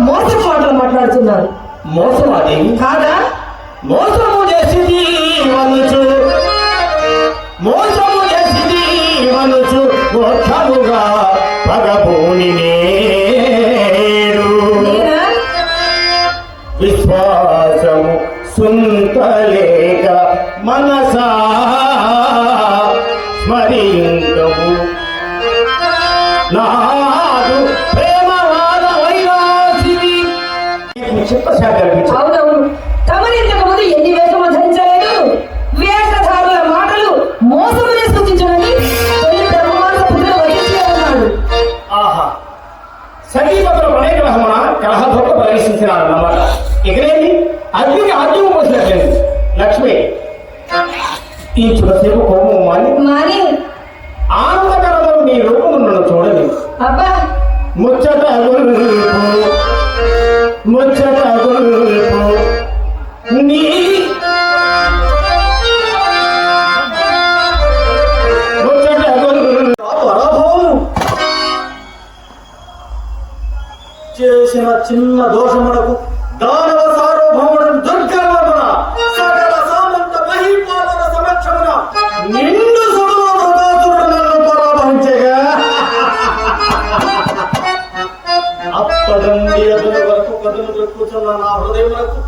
మోసం మాటలు మాట్లాడుతున్నారు. మోసం అది కాదా? మోసము చేసింది వనుచు, మోసము చేసింది వనుచు మొత్తముగా పగబోని నేడు విశ్వాసము సుంతలేక మనసా స్మరించవు నాదు ప్రేమవాద వైరాసిని చెప్పసాగారు. అవునవును, తమరింతకు ముందు ఎన్ని వేషము ధరించలేదు. వేషధారుల మాటలు మోసమునే సూచించడని తొలి బ్రహ్మాండ పుత్రుడు వచించాడు. ఆహా, సంగీపతుల ప్రణయ గ్రహమున కలహభోగ ప్రవేశించినాడు అన్నమాట. ఇకనేది అగ్నికి ఆద్యము పోసినట్లేదు. లక్ష్మి ఈ చుడసేపు కోపము మాని ఆనందకరము నీ రూపమును చూడలేదు. అబ్బా, ముచ్చట గొల్పు ముచ్చట గొల్పు నీ ముచ్చట గొల్పు పరాభవము చేసిన చిన్న దోషములకు దానవ సార్వభౌముడు దుర్గర్వమున సకల సామంత మహీపాలన సమక్షమున నిండు సుడువృతాసురుడు నన్ను పరాభవించగా అప్పటి అతని వరకు కథను దొరుకుతున్న నా హృదయములకు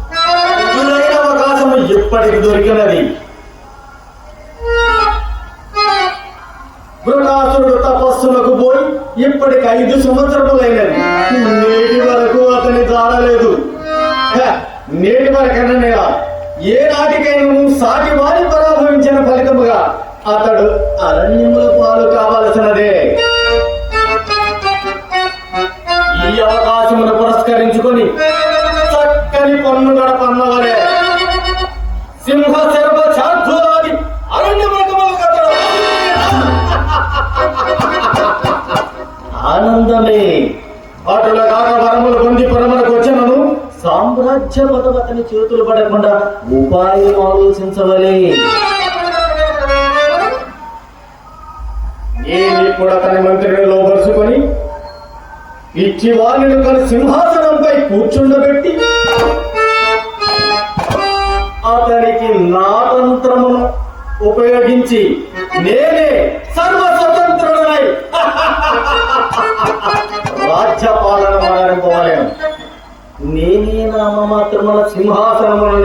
ఎదురైన అవకాశము ఎప్పటికి దొరికినది. వృకాసురుడు తపస్సులకు పోయి ఇప్పటికి 5 సంవత్సరములైనది. నేటి వరకు అతని జాడలేదు. నేటి వరకైనా ఏ నాటికైనా సాటి వారి పరాభవించిన ఫలితముగా అతడు అరణ్యముల పాలు కావలసినదే. ఈ అవకాశమును పురస్కరించుకొని చక్కని పన్ను గడపన్నవలే సింహ శర్మ చార్ధులాది ఆనందమే అటుల కాక వరములు పొంది పురములకు వచ్చినను సామ్రాజ్య పదం అతని చేతులు పడకుండా ఉపాయం ఆలోచించవలే. నేనిప్పుడు అతని మంత్రిని లోపరుచుకొని ఇచ్చి వారిని తన సింహాసనంపై కూర్చుండబెట్టి అతనికి నా తంత్రమును ఉపయోగించి నేనే సర్వస్వతంత్రుడనై రాజ్యపాలన మారనుకోవాలను. నేనే నామమాత్రముల సింహాసనమును